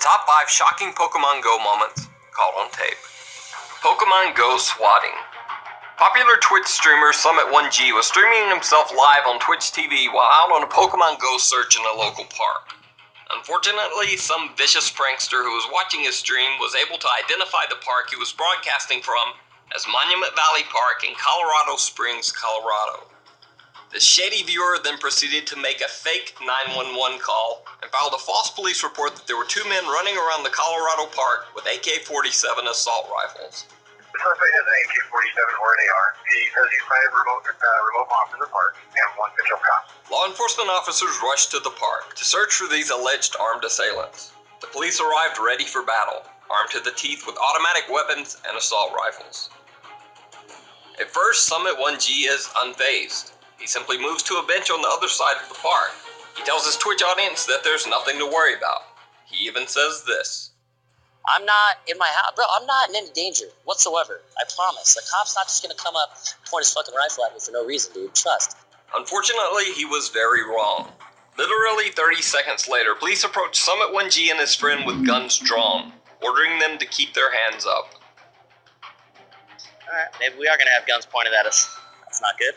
Top 5 Shocking Pokemon Go Moments Caught on Tape. Pokemon Go Swatting. Popular Twitch streamer Summit1G was streaming himself live on Twitch TV while out on a Pokemon Go search in a local park. Unfortunately, some vicious prankster who was watching his stream was able to identify the park he was broadcasting from as Monument Valley Park in Colorado Springs, Colorado. The shady viewer then proceeded to make a fake 911 call and filed a false police report that there were two men running around the Colorado park with AK-47 assault rifles. The suspect has an AK-47 or an AR. He says he's planted remote bombs in the park and one patrol cop. Law enforcement officers rushed to the park to search for these alleged armed assailants. The police arrived ready for battle, armed to the teeth with automatic weapons and assault rifles. At first, Summit1G is unfazed. He simply moves to a bench on the other side of the park. He tells his Twitch audience that there's nothing to worry about. He even says this. I'm not in my house, bro. I'm not in any danger whatsoever. I promise. The cop's not just gonna come up, point his fucking rifle at me for no reason, dude. Trust. Unfortunately, he was very wrong. Literally 30 seconds later, police approached Summit1G and his friend with guns drawn, ordering them to keep their hands up. Alright, maybe we are gonna have guns pointed at us. That's not good.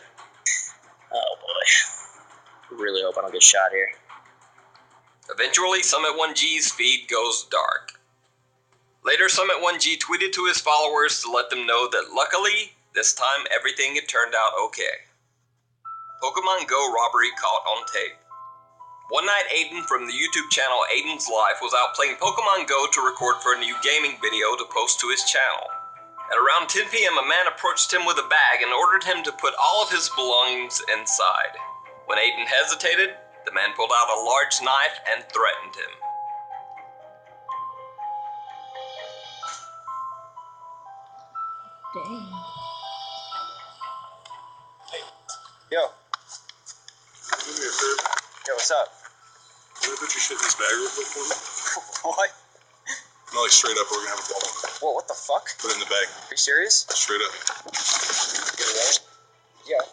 Oh boy. I really hope I don't get shot here. Eventually, Summit1G's feed goes dark. Later, Summit1G tweeted to his followers to let them know that luckily, this time everything had turned out okay. Pokemon Go robbery caught on tape. One night, Aiden from the YouTube channel Aiden's Life was out playing Pokemon Go to record for a new gaming video to post to his channel. At around 10 p.m., a man approached him with a bag and ordered him to put all of his belongings inside. When Aiden hesitated, the man pulled out a large knife and threatened him. Dang. Yo. Do me a favor. Yo, what's up? Can I put your shit in this bag real quick for me? What? No, like straight up, we're gonna have a ball. Whoa, what the fuck? Put it in the bag. Are you serious? Straight up. Get it right? Yeah.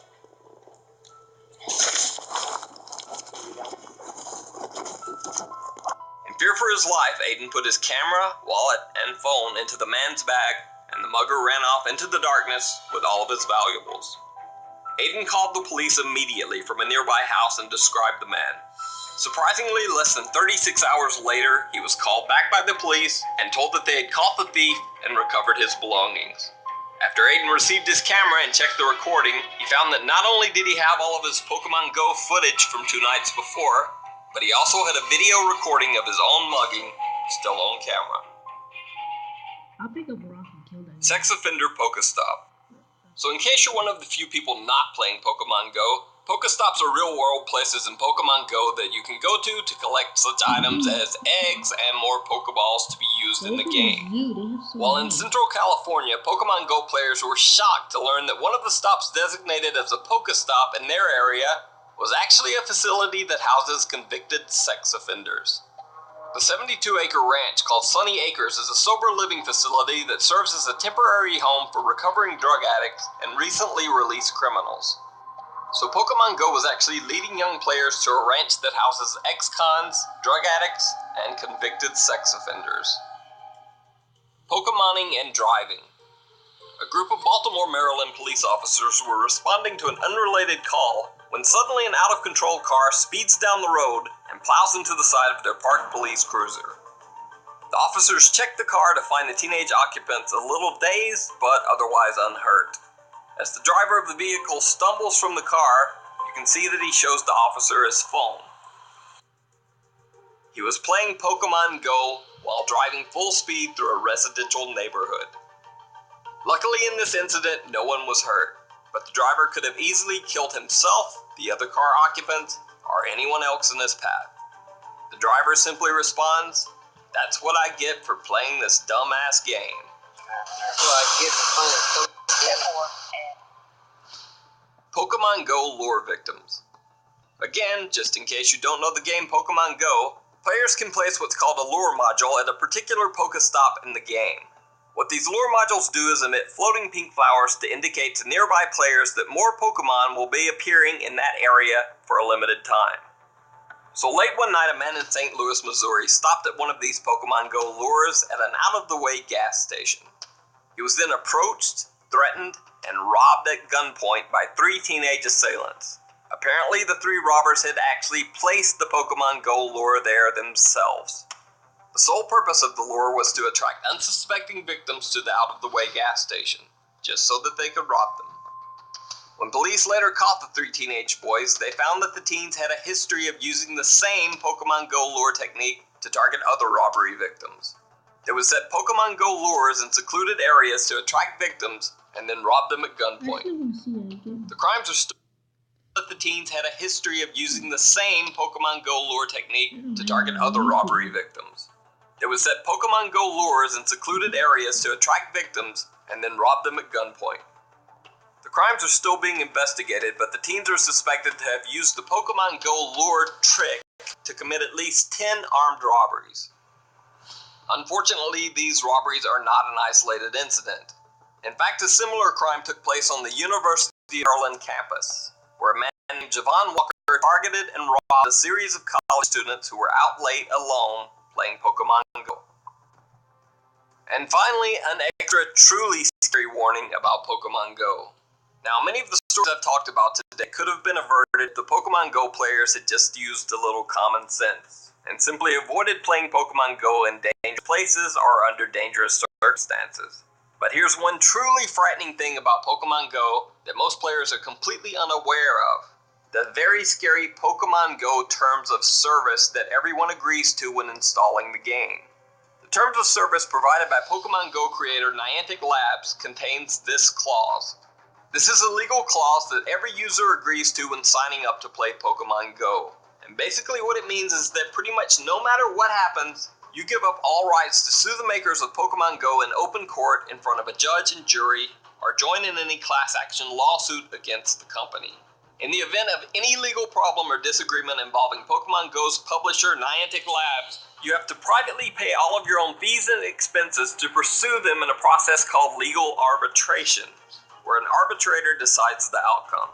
In fear for his life, Aiden put his camera, wallet, and phone into the man's bag, and the mugger ran off into the darkness with all of his valuables. Aiden called the police immediately from a nearby house and described the man. Surprisingly, less than 36 hours later, he was called back by the police and told that they had caught the thief and recovered his belongings. After Aiden received his camera and checked the recording, he found that not only did he have all of his Pokemon Go footage from 2 nights before, but he also had a video recording of his own mugging still on camera. I'll pick up a rock and kill that. Sex offender Pokestop. So in case you're one of the few people not playing Pokemon Go, Pokestops are real-world places in Pokemon Go that you can go to collect such items as eggs and more Pokeballs to be used in the game. While in Central California, Pokemon Go players were shocked to learn that one of the stops designated as a Pokestop in their area was actually a facility that houses convicted sex offenders. The 72-acre ranch called Sunny Acres is a sober living facility that serves as a temporary home for recovering drug addicts and recently released criminals. So Pokemon Go was actually leading young players to a ranch that houses ex-cons, drug addicts, and convicted sex offenders. Pokemoning and driving. A group of Baltimore, Maryland police officers were responding to an unrelated call when suddenly an out-of-control car speeds down the road and plows into the side of their parked police cruiser. The officers checked the car to find the teenage occupants a little dazed but otherwise unhurt. As the driver of the vehicle stumbles from the car, you can see that he shows the officer his phone. He was playing Pokemon Go while driving full speed through a residential neighborhood. Luckily in this incident, no one was hurt, but the driver could have easily killed himself, the other car occupant, or anyone else in his path. The driver simply responds, "That's what I get for playing this dumbass game." That's what I get for playing some Pokemon Go lure victims. Again, just in case you don't know the game Pokemon Go, players can place what's called a lure module at a particular Pokestop in the game. What these lure modules do is emit floating pink flowers to indicate to nearby players that more Pokemon will be appearing in that area for a limited time. So late one night, a man in St. Louis, Missouri stopped at one of these Pokemon Go lures at an out-of-the-way gas station. He was then approached, threatened, and robbed at gunpoint by 3 teenage assailants. Apparently, the 3 robbers had actually placed the Pokemon Go lure there themselves. The sole purpose of the lure was to attract unsuspecting victims to the out-of-the-way gas station, just so that they could rob them. When police later caught the 3 teenage boys, they found that the teens had a history of using the same Pokemon Go lure technique to target other robbery victims. They would set Pokemon Go lures in secluded areas to attract victims and then rob them at gunpoint. The crimes are still that the teens had a history of using the same Pokemon Go lure technique to target other robbery victims. They would set Pokemon Go lures in secluded areas to attract victims and then rob them at gunpoint. The crimes are still being investigated, but the teens are suspected to have used the Pokemon Go lure trick to commit at least 10 armed robberies. Unfortunately, these robberies are not an isolated incident. In fact, a similar crime took place on the University of Maryland campus, where a man named Javon Walker targeted and robbed a series of college students who were out late alone playing Pokemon Go. And finally, an extra truly scary warning about Pokemon Go. Now, many of the stories I've talked about today could have been averted if the Pokemon Go players had just used a little common sense and simply avoided playing Pokemon Go in dangerous places or under dangerous circumstances. But here's one truly frightening thing about Pokemon Go that most players are completely unaware of. The very scary Pokemon Go terms of service that everyone agrees to when installing the game. The terms of service provided by Pokemon Go creator Niantic Labs contains this clause. This is a legal clause that every user agrees to when signing up to play Pokemon Go. And basically what it means is that pretty much no matter what happens, you give up all rights to sue the makers of Pokemon Go in open court in front of a judge and jury, or join in any class action lawsuit against the company. In the event of any legal problem or disagreement involving Pokemon Go's publisher Niantic Labs, you have to privately pay all of your own fees and expenses to pursue them in a process called legal arbitration, where an arbitrator decides the outcome.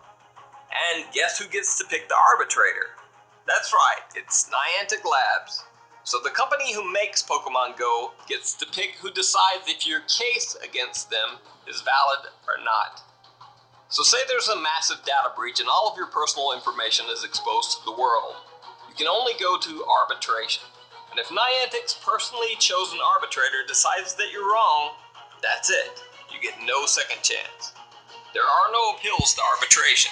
And guess who gets to pick the arbitrator? That's right, it's Niantic Labs. So the company who makes Pokemon Go gets to pick who decides if your case against them is valid or not. So say there's a massive data breach and all of your personal information is exposed to the world. You can only go to arbitration. And if Niantic's personally chosen arbitrator decides that you're wrong, that's it. You get no second chance. There are no appeals to arbitration.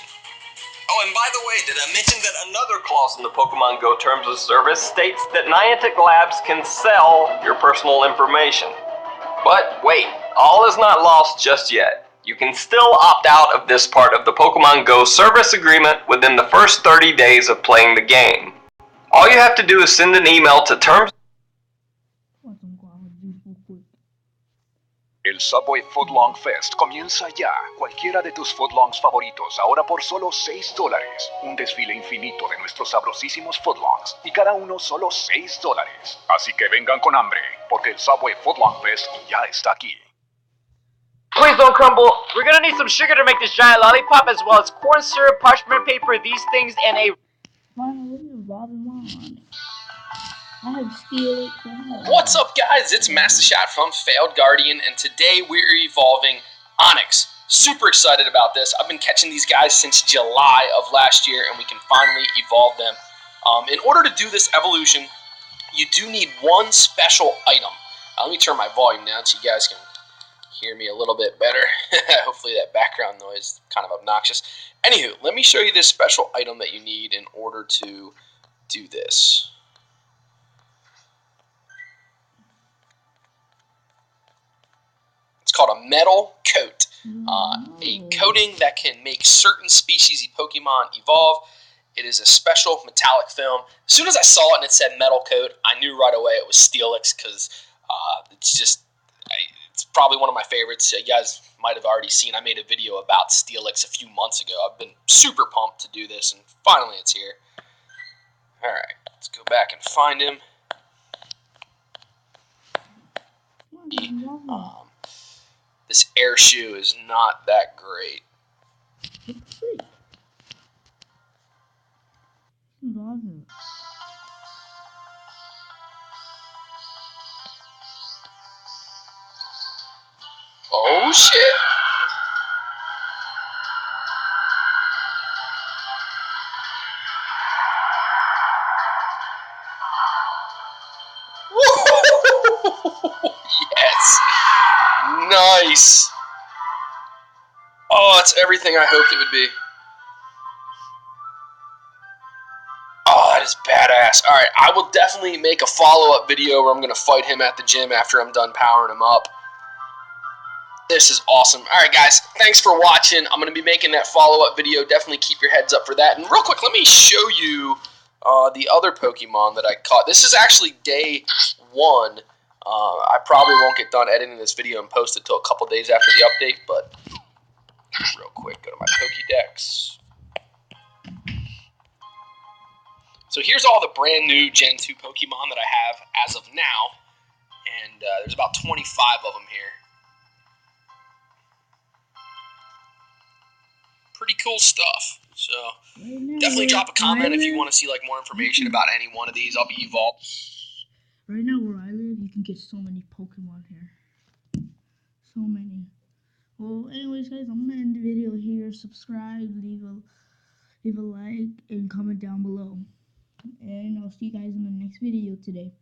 Oh, and by the way, did I mention that another clause in the Pokemon Go Terms of Service states that Niantic Labs can sell your personal information? But wait, all is not lost just yet. You can still opt out of this part of the Pokemon Go service agreement within the first 30 days of playing the game. All you have to do is send an email to terms. El Subway Footlong Fest comienza ya. Cualquiera de tus footlongs favoritos, ahora por solo $6. Un desfile infinito de nuestros sabrosísimos footlongs, y cada uno solo $6. Así que vengan con hambre, porque el Subway Footlong Fest ya está aquí. Please don't crumble. We're gonna need some sugar to make this giant lollipop, as well as corn syrup, parchment paper, these things, and a... What's up, guys? It's Master Shot from Failed Guardian, and today we're evolving Onix. Super excited about this. I've been catching these guys since July of last year, and we can finally evolve them. In order to do this evolution, you do need one special item. Let me turn my volume down so you guys can hear me a little bit better. Hopefully that background noise is kind of obnoxious. Anywho, let me show you this special item that you need in order to do this. It's called a metal coat, a coating that can make certain species of Pokemon evolve. It is a special metallic film. As soon as I saw it and it said metal coat, I knew right away it was Steelix, because it's probably one of my favorites. You guys might have already seen, I made a video about Steelix a few months ago. I've been super pumped to do this, and finally it's here. Alright, let's go back and find him. This air shoe is not that great. Oh shit! Yes! Nice! Oh, it's everything I hoped it would be. Oh, that is badass. Alright, I will definitely make a follow-up video where I'm going to fight him at the gym after I'm done powering him up. This is awesome. Alright, guys, thanks for watching. I'm going to be making that follow-up video. Definitely keep your heads up for that. And real quick, let me show you the other Pokemon that I caught. This is actually day 1. I probably won't get done editing this video and post it until a couple days after the update, but real quick, go to my Pokédex. So here's all the brand new Gen 2 Pokemon that I have as of now, and there's about 25 of them here. Pretty cool stuff. So definitely drop a comment if you want to see like more information about any one of these. I'll be evolved. Right now where I live, you can get so many Pokemon here. So many. Well, anyways, guys, I'm gonna end the video here. Subscribe, leave a like, and comment down below. And I'll see you guys in the next video today.